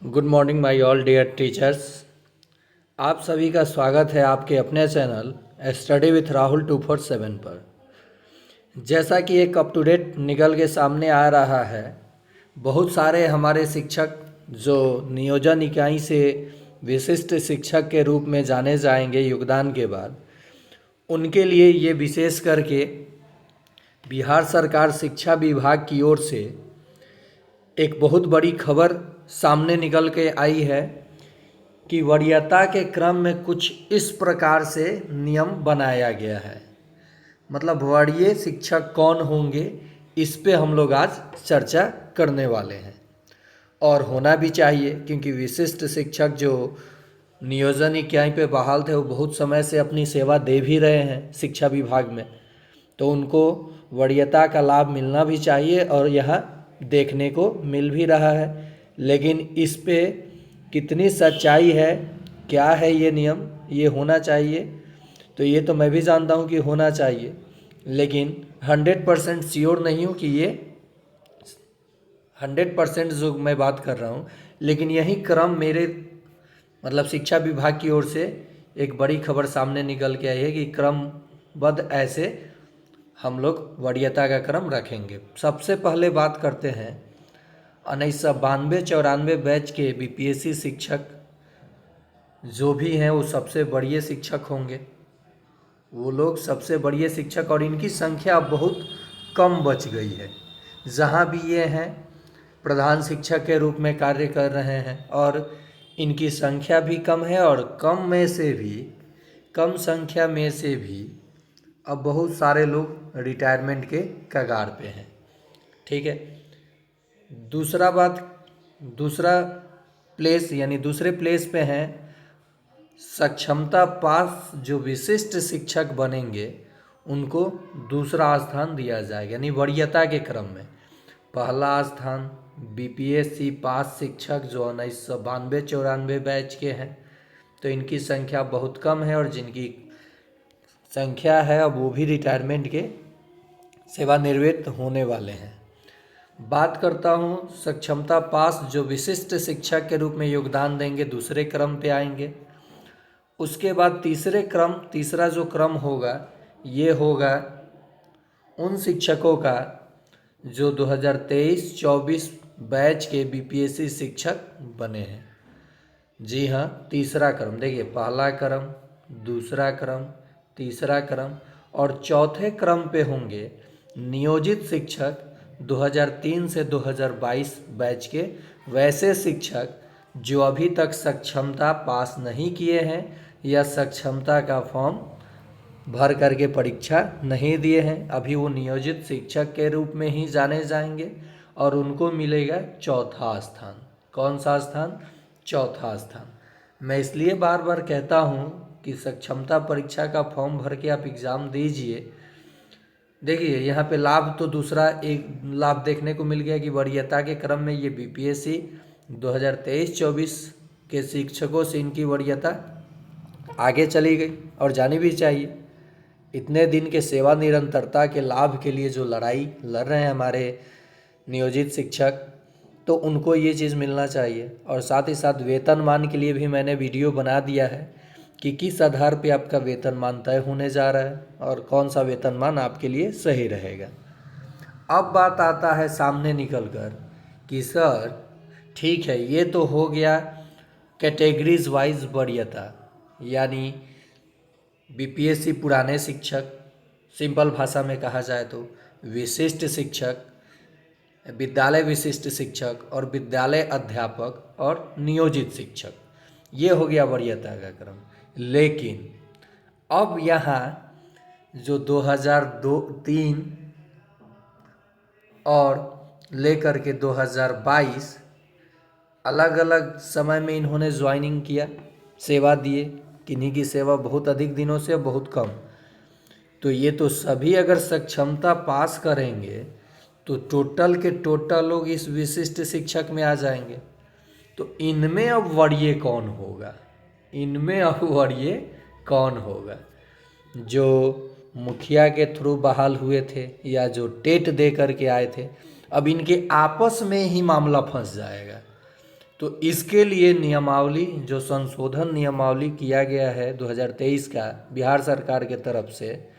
Good morning my all dear teachers. आप सभी का स्वागत है आपके अपने चैनल स्टडी विथ राहुल 247 पर। जैसा कि एक अप टू डेट निकल के सामने आ रहा है, बहुत सारे हमारे शिक्षक जो नियोजन इकाई से विशिष्ट शिक्षक के रूप में जाने जाएंगे योगदान के बाद, उनके लिए ये विशेष करके बिहार सरकार शिक्षा विभाग की ओर से एक बहुत बड़ी खबर सामने निकल के आई है कि वरीयता के क्रम में कुछ इस प्रकार से नियम बनाया गया है। मतलब वरीय शिक्षक कौन होंगे, इस पे हम लोग आज चर्चा करने वाले हैं। और होना भी चाहिए, क्योंकि विशिष्ट शिक्षक जो नियोजन इकाई पे बहाल थे वो बहुत समय से अपनी सेवा दे भी रहे हैं शिक्षा विभाग में, तो उनको वरीयता का लाभ मिलना भी चाहिए और यह देखने को मिल भी रहा है। लेकिन इस पे कितनी सच्चाई है, क्या है ये नियम, ये होना चाहिए, तो ये तो मैं भी जानता हूँ कि होना चाहिए, लेकिन 100% श्योर नहीं हूँ कि ये 100% जो मैं बात कर रहा हूँ। लेकिन यही क्रम मेरे मतलब शिक्षा विभाग की ओर से एक बड़ी खबर सामने निकल के आई है कि क्रमबद्ध ऐसे हम लोग वरीयता का क्रम रखेंगे। सबसे पहले बात करते हैं 1992-94 बैच के बीपीएससी शिक्षक जो भी हैं वो सबसे बड़े शिक्षक होंगे। वो लोग सबसे बड़े शिक्षक, और इनकी संख्या बहुत कम बच गई है। जहाँ भी ये हैं प्रधान शिक्षक के रूप में कार्य कर रहे हैं, और इनकी संख्या भी कम है, और कम संख्या में से भी अब बहुत सारे लोग रिटायरमेंट के कगार पे हैं। ठीक है। दूसरा प्लेस यानी दूसरे प्लेस पे हैं सक्षमता पास जो विशिष्ट शिक्षक बनेंगे उनको दूसरा स्थान दिया जाएगा, यानी वरीयता के क्रम में पहला स्थान बीपीएससी पास शिक्षक जो 1992-94 बैच के हैं, तो इनकी संख्या बहुत कम है, और जिनकी संख्या है अब वो भी रिटायरमेंट के सेवानिवृत्त होने वाले हैं। बात करता हूँ सक्षमता पास जो विशिष्ट शिक्षक के रूप में योगदान देंगे, दूसरे क्रम पे आएंगे। उसके बाद तीसरा जो क्रम होगा ये होगा उन शिक्षकों का जो 2023-24 बैच के बीपीएससी शिक्षक बने हैं। जी हाँ, तीसरा क्रम देखिए, पहला क्रम, दूसरा क्रम, तीसरा क्रम, और चौथे क्रम पे होंगे नियोजित शिक्षक 2003 से 2022 बैच के वैसे शिक्षक जो अभी तक सक्षमता पास नहीं किए हैं या सक्षमता का फॉर्म भर करके परीक्षा नहीं दिए हैं, अभी वो नियोजित शिक्षक के रूप में ही जाने जाएंगे, और उनको मिलेगा चौथा स्थान। कौन सा स्थान? चौथा स्थान। मैं इसलिए बार बार कहता हूँ कि सक्षमता परीक्षा का फॉर्म भर के आप एग्ज़ाम दीजिए। देखिए यहाँ पे लाभ तो दूसरा एक लाभ देखने को मिल गया कि वरीयता के क्रम में ये बीपीएससी 2023-24 के शिक्षकों से इनकी वरीयता आगे चली गई, और जानी भी चाहिए। इतने दिन के सेवा निरंतरता के लाभ के लिए जो लड़ाई लड़ रहे हैं हमारे नियोजित शिक्षक, तो उनको ये चीज़ मिलना चाहिए। और साथ ही साथ वेतनमान के लिए भी मैंने वीडियो बना दिया है कि किस आधार पे आपका वेतनमान तय होने जा रहा है और कौन सा वेतनमान आपके लिए सही रहेगा। अब बात आता है सामने निकल कर कि सर ठीक है, ये तो हो गया कैटेगरीज वाइज वरीयता, यानी बीपीएससी पुराने शिक्षक, सिंपल भाषा में कहा जाए तो विशिष्ट शिक्षक, विद्यालय विशिष्ट शिक्षक, और विद्यालय अध्यापक, और नियोजित शिक्षक, ये हो गया वरीयता का क्रम। लेकिन अब यहाँ जो 2003 और लेकर के 2022 अलग अलग समय में इन्होंने ज्वाइनिंग किया, सेवा दिए, किन्हीं की सेवा बहुत अधिक दिनों से, बहुत कम, तो ये तो सभी अगर सक्षमता पास करेंगे तो टोटल के टोटल लोग इस विशिष्ट शिक्षक में आ जाएंगे। तो इनमें अब वरीय कौन होगा? जो मुखिया के थ्रू बहाल हुए थे या जो टेट दे करके आए थे, अब इनके आपस में ही मामला फंस जाएगा। तो इसके लिए नियमावली, जो संशोधन नियमावली किया गया है 2023 का, बिहार सरकार के तरफ से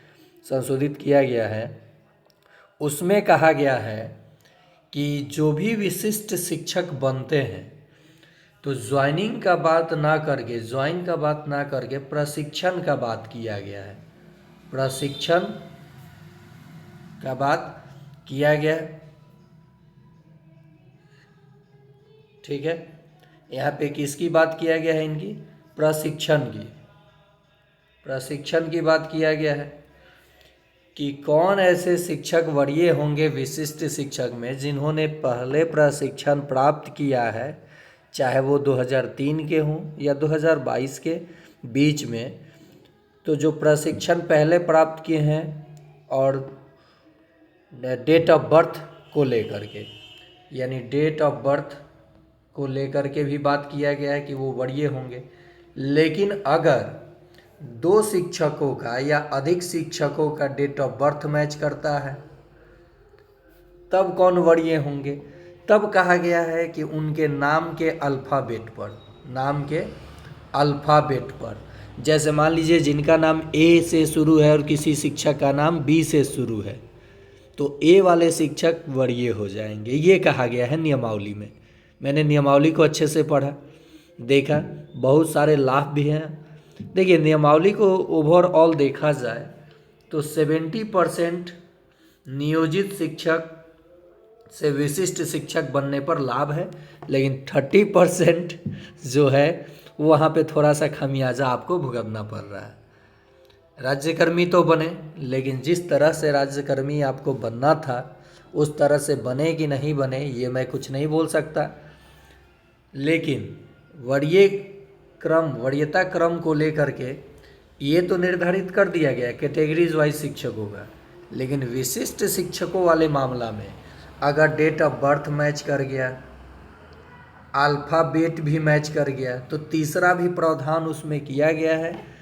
संशोधित किया गया है, उसमें कहा गया है कि जो भी विशिष्ट शिक्षक बनते हैं तो ज्वाइनिंग का बात ना करके, ज्वाइन का बात ना करके प्रशिक्षण का बात किया गया है। प्रशिक्षण का बात किया गया, ठीक है। यहाँ पे किसकी बात किया गया है? इनकी प्रशिक्षण की, प्रशिक्षण की बात किया गया है कि कौन ऐसे शिक्षक वरीय होंगे विशिष्ट शिक्षक में जिन्होंने पहले प्रशिक्षण प्राप्त किया है, चाहे वो 2003 के हों या 2022 के बीच में। तो जो प्रशिक्षण पहले प्राप्त किए हैं और डेट ऑफ बर्थ को लेकर के, यानी डेट ऑफ बर्थ को लेकर के भी बात किया गया है कि वो वरीय होंगे। लेकिन अगर दो शिक्षकों का या अधिक शिक्षकों का डेट ऑफ बर्थ मैच करता है तब कौन वरीय होंगे? तब कहा गया है कि उनके नाम के अल्फ़ाबेट पर, नाम के अल्फ़ाबेट पर, जैसे मान लीजिए जिनका नाम ए से शुरू है और किसी शिक्षक का नाम बी से शुरू है, तो ए वाले शिक्षक वरीय हो जाएंगे। ये कहा गया है नियमावली में। मैंने नियमावली को अच्छे से पढ़ा, देखा, बहुत सारे लाभ भी हैं। देखिए, नियमावली को ओवरऑल देखा जाए तो 70% नियोजित शिक्षक से विशिष्ट शिक्षक बनने पर लाभ है, लेकिन 30% जो है वहाँ पे थोड़ा सा खमियाजा आपको भुगतना पड़ रहा है। राज्यकर्मी तो बने, लेकिन जिस तरह से राज्यकर्मी आपको बनना था उस तरह से बने कि नहीं बने ये मैं कुछ नहीं बोल सकता। लेकिन वरीयता क्रम को लेकर के ये तो निर्धारित कर दिया गया कैटेगरीज वाइज शिक्षकों का। लेकिन विशिष्ट शिक्षकों वाले मामला में अगर डेट ऑफ बर्थ मैच कर गया, अल्फ़ाबेट भी मैच कर गया, तो तीसरा भी प्रावधान उसमें किया गया है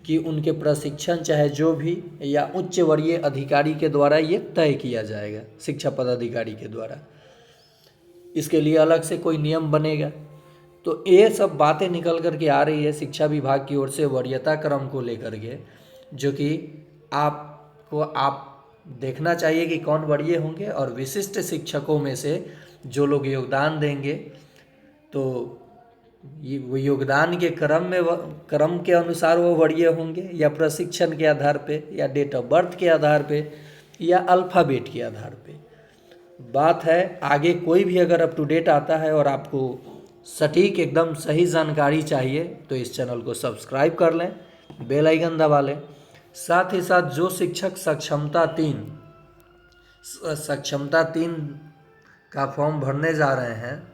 कि उनके प्रशिक्षण चाहे जो भी या उच्च वरीय अधिकारी के द्वारा ये तय किया जाएगा, शिक्षा पदाधिकारी के द्वारा। इसके लिए अलग से कोई नियम बनेगा। तो ये सब बातें निकल कर के आ रही है शिक्षा विभाग की ओर से वरीयता क्रम को लेकर के, जो कि आप देखना चाहिए कि कौन वरीय होंगे और विशिष्ट शिक्षकों में से जो लोग योगदान देंगे तो वो योगदान के क्रम के अनुसार वो वरीय होंगे, या प्रशिक्षण के आधार पे, या डेट ऑफ बर्थ के आधार पे, या अल्फ़ाबेट के आधार पे। बात है आगे कोई भी अगर अप टू डेट आता है और आपको सटीक एकदम सही जानकारी चाहिए तो इस चैनल को सब्सक्राइब कर लें, बेल आइकन दबा लें। साथ ही साथ जो शिक्षक सक्षमता 3 का फॉर्म भरने जा रहे हैं,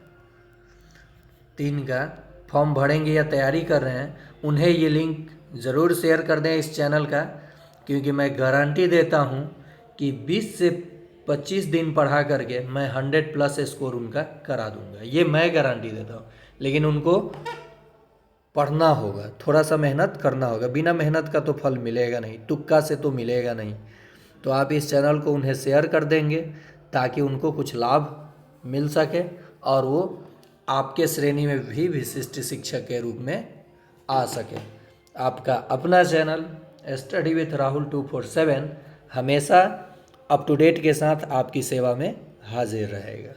3 का फॉर्म भरेंगे या तैयारी कर रहे हैं, उन्हें ये लिंक ज़रूर शेयर कर दें इस चैनल का, क्योंकि मैं गारंटी देता हूँ कि 20 से 25 दिन पढ़ा करके मैं 100+ स्कोर उनका करा दूंगा। ये मैं गारंटी देता हूँ। लेकिन उनको पढ़ना होगा, थोड़ा सा मेहनत करना होगा। बिना मेहनत का तो फल मिलेगा नहीं, तुक्का से तो मिलेगा नहीं। तो आप इस चैनल को उन्हें शेयर कर देंगे ताकि उनको कुछ लाभ मिल सके और वो आपके श्रेणी में भी विशिष्ट शिक्षक के रूप में आ सके। आपका अपना चैनल स्टडी विथ राहुल 247 हमेशा अप टू डेट के साथ आपकी सेवा में हाजिर रहेगा।